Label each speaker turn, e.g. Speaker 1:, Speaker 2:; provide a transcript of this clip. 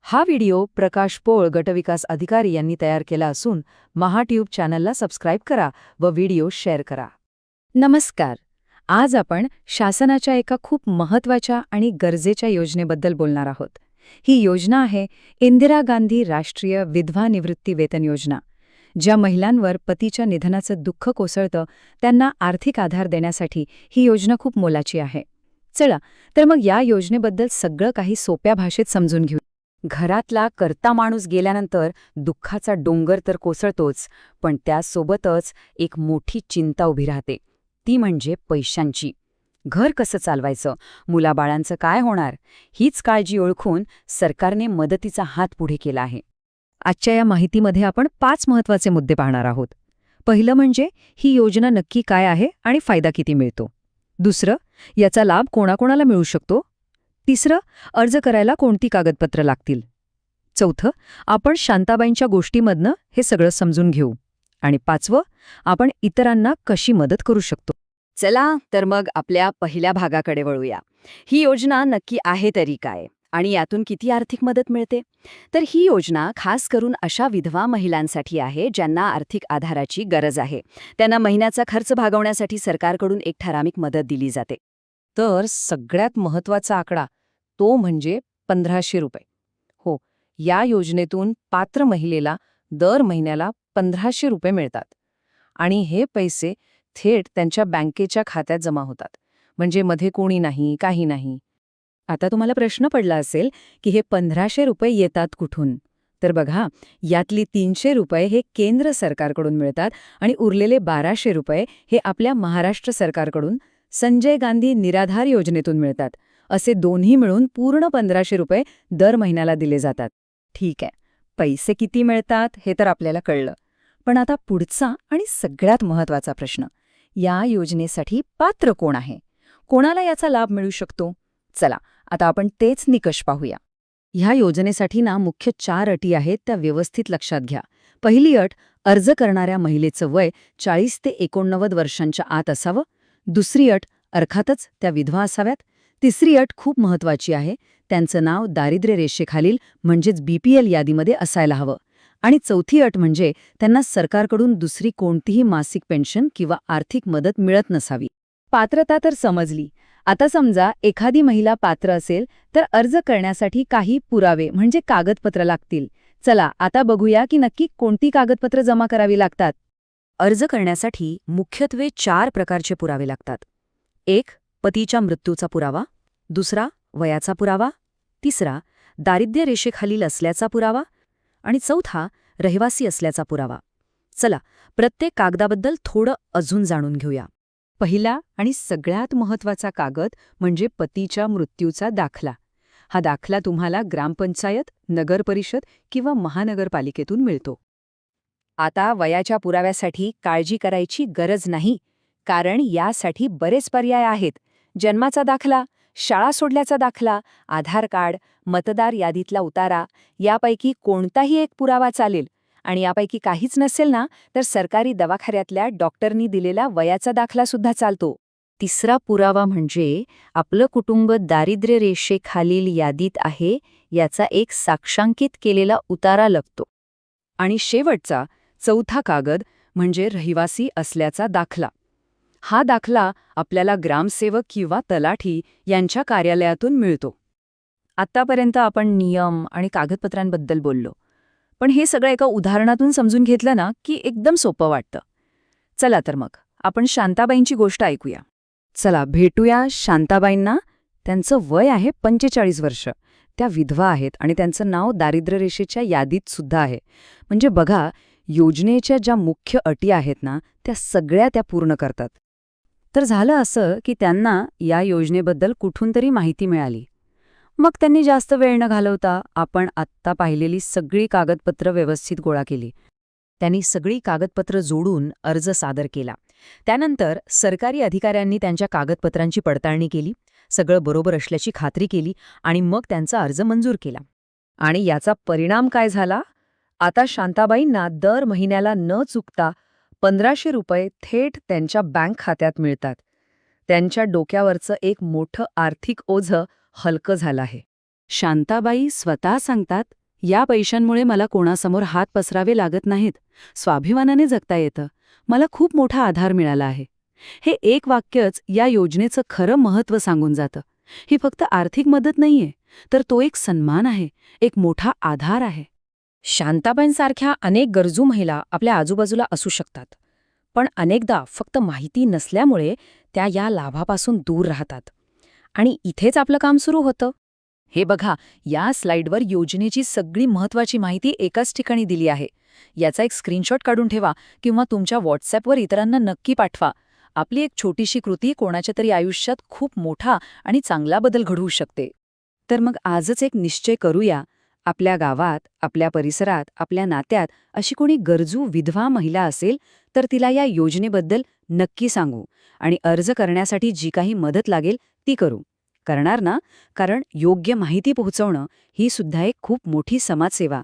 Speaker 1: हा व्हिडिओ प्रकाश पोळ गटविकास अधिकारी यांनी तयार केला असून महाट्यूब चॅनलला सबस्क्राईब करा व व्हिडिओ शेअर करा. नमस्कार. आज आपण शासनाच्या एका खूप महत्त्वाच्या आणि गरजेच्या योजनेबद्दल बोलणार आहोत. ही योजना आहे इंदिरा गांधी राष्ट्रीय विधवा निवृत्ती वेतन योजना. ज्या महिलांवर पतीच्या निधनाचं दुःख कोसळतं त्यांना आर्थिक आधार देण्यासाठी ही योजना खूप मोलाची आहे. चला तर मग या योजनेबद्दल सगळं काही सोप्या भाषेत समजून घेऊ. घरातला कर्ता माणूस गेल्यानंतर दुःखाचा डोंगर तर कोसळतोच, पण त्यासोबतच एक मोठी चिंता उभी राहते. ती म्हणजे पैशांची. घर कसं चालवायचं, मुलाबाळांचं काय होणार, हीच काळजी ओळखून सरकारने मदतीचा हात पुढे केला आहे. आजच्या या माहितीमध्ये आपण 5 महत्त्वाचे मुद्दे पाहणार आहोत. पहिलं म्हणजे ही योजना नक्की काय आहे आणि फायदा किती मिळतो. दुसरं, याचा लाभ कोणाकोणाला मिळू शकतो. तिसरं, अर्ज करायला कोणती कागदपत्र लागतील. चौथं, आपण शांताबाईंच्या गोष्टीमधनं हे सगळं समजून घेऊ. आणि पाचवं, आपण इतरांना कशी मदत करू शकतो.
Speaker 2: चला तर मग आपल्या पहिल्या भागाकडे वळूया. ही योजना नक्की आहे तरी काय आणि यातून किती आर्थिक मदत मिळते? तर ही योजना खास करून अशा विधवा महिलांसाठी आहे ज्यांना आर्थिक आधाराची गरज आहे. त्यांना महिन्याचा खर्च भागवण्यासाठी सरकारकडून एक ठराविक मदत दिली जाते.
Speaker 1: तर सगळ्यात महत्त्वाचा आकडा तो म्हणजे 1500 रुपये. हो, या योजनेतून पात्र महिलेला दर महिन्याला 1500 रुपये मिळतात. आणि हे पैसे थेट त्यांच्या बँकेच्या खात्यात जमा होतात. म्हणजे मध्ये कोणी नाही, काही नाही. आता तुम्हाला प्रश्न पडला असेल की हे 1500 रुपये येतात कुठून? तर बघा, यातली 300 रुपये हे केंद्र सरकारकडून मिळतात आणि उरलेले 1200 रुपये हे आपल्या महाराष्ट्र सरकारकडून संजय गांधी निराधार योजनेतून मिळतात. असे दोन्ही मिळून पूर्ण 1500 रुपये दर महिन्याला दिले जातात. ठीक आहे, पैसे किती मिळतात हे तर आपल्याला कळलं. पण आता पुढचा आणि सगळ्यात महत्त्वाचा प्रश्न, या योजनेसाठी पात्र कोण आहे? कोणाला याचा लाभ मिळू शकतो? चला आता आपण तेच निकष पाहूया. ह्या योजनेसाठी मुख्य 4 अटी आहेत, त्या व्यवस्थित लक्षात घ्या. पहिली अट, अर्ज करणाऱ्या महिलेचं वय 40 ते 89 वर्षांच्या आत असावं. दुसरी अट, अर्थातच त्या विधवा असाव्यात. तिसरी अट खूप महत्त्वाची आहे, त्यांचं नाव दारिद्र्य रेषेखालील म्हणजेच BPL यादीमध्ये असायला हवं. आणि चौथी अट म्हणजे त्यांना सरकारकडून दुसरी कोणतीही मासिक पेन्शन किंवा आर्थिक मदत मिळत नसावी. पात्रता तर समजली. आता समजा एखादी महिला पात्र असेल तर अर्ज करण्यासाठी काही पुरावे म्हणजे कागदपत्र लागतील. चला आता बघूया की नक्की कोणती कागदपत्र जमा करावी लागतात. अर्ज करण्यासाठी मुख्यत्वे 4 प्रकारचे पुरावे लागतात. 1. पतीच्या मृत्यूचा पुरावा. दुसरा, वयाचा पुरावा. तिसरा, दारिद्र्य रेषेखालील असल्याचा पुरावा. आणि चौथा, रहिवासी असल्याचा पुरावा. चला प्रत्येक कागदाबद्दल थोडं अजून जाणून घेऊया. पहिला आणि सगळ्यात महत्त्वाचा कागद म्हणजे पतीच्या मृत्यूचा दाखला. हा दाखला तुम्हाला ग्रामपंचायत, नगरपरिषद किंवा महानगरपालिकेतून मिळतो. आता वयाच्या पुराव्यासाठी काळजी करायची गरज नाही, कारण यासाठी बरेच पर्याय आहेत. जन्माचा दाखला, शाळा सोडल्याचा दाखला, आधार कार्ड, मतदार यादीतला उतारा, यापैकी कोणताही एक पुरावा चालेल. आणि यापैकी काहीच नसेल तर सरकारी दवाखान्यातल्या डॉक्टरनी दिलेला वयाचा दाखला सुद्धा चालतो. तिसरा पुरावा म्हणजे आपलं कुटुंब दारिद्र्य रेषेखालील यादीत आहे याचा एक साक्षांकित केलेला उतारा लागतो. आणि शेवटचा, चौथा कागद म्हणजे रहिवासी असल्याचा दाखला. हा दाखला आपल्याला ग्रामसेवक किंवा तलाठी यांच्या कार्यालयातून मिळतो. आत्तापर्यंत आपण नियम आणि कागदपत्रांबद्दल बोललो, पण हे सगळं एका उदाहरणातून समजून घेतलं की एकदम सोपं वाटतं. चला तर मग आपण शांताबाईंची गोष्ट ऐकूया. चला भेटूया शांताबाईंना. त्यांचं वय आहे 45 वर्ष. त्या विधवा आहेत आणि त्यांचं नाव दारिद्र्य रेषेच्या यादीत सुद्धा आहे. म्हणजे बघा, योजनेच्या ज्या मुख्य अटी आहेत त्या सगळ्या त्या पूर्ण करतात. तर झालं असं की त्यांना या योजनेबद्दल कुठून तरी माहिती मिळाली. मग त्यांनी जास्त वेळ न घालवता आपण आत्ता पाहिलेली सगळी कागदपत्र व्यवस्थित गोळा केली. त्यांनी सगळी कागदपत्र जोडून अर्ज सादर केला. त्यानंतर सरकारी अधिकाऱ्यांनी त्यांच्या कागदपत्रांची पडताळणी केली, सगळं बरोबर असल्याची खात्री केली आणि मग त्यांचा अर्ज मंजूर केला. आणि याचा परिणाम काय झाला? आता शांताबाईंना दर महिन्याला न चुकता 1500 रुपये थेट त्यांच्या बँक खात्यात मिळतात. त्यांच्या डोक्यावरचं एक मोठं आर्थिक ओझं हलकं झालं आहे.
Speaker 2: शांताबाई स्वतः सांगतात, या पैशांमुळे मला कोणासमोर हात पसरावे लागत नाहीत. स्वाभिमानाने जगता येतं. मला खूप मोठा आधार मिळाला आहे. हे एक वाक्यच या योजनेचं खरं महत्त्व सांगून जातं. ही फक्त आर्थिक मदत नाहीये, तर तो एक सन्मान आहे, एक मोठा आधार आहे.
Speaker 1: शांताबाईंसारख्या अनेक गरजू महिला आपल्या आजूबाजूला असू शकतात. पण अनेकदा फक्त माहिती नसल्यामुळे त्या या लाभापासून दूर राहतात. आणि इथेच आपलं काम सुरू होतं. हे बघा, या स्लाइडवर योजनेची सगळी महत्त्वाची माहिती एकाच ठिकाणी दिली आहे. याचा एक स्क्रीनशॉट काढून ठेवा किंवा तुमच्या व्हॉट्सॲपवर इतरांना नक्की पाठवा. आपली एक छोटीशी कृती कोणाच्या तरी आयुष्यात खूप मोठा आणि चांगला बदल घडवू शकते.
Speaker 2: तर मग आजच एक निश्चय करूया, आपल्या गावात, आपल्या परिसरात, आपल्या नात्यात अशी कोणी गरजू विधवा महिला असेल तर तिला या योजनेबद्दल नक्की सांगू आणि अर्ज करण्यासाठी जी काही मदत लागेल ती करू. करणार ना? कारण योग्य माहिती पोहोचवणं ही सुद्धा एक खूप मोठी समाजसेवा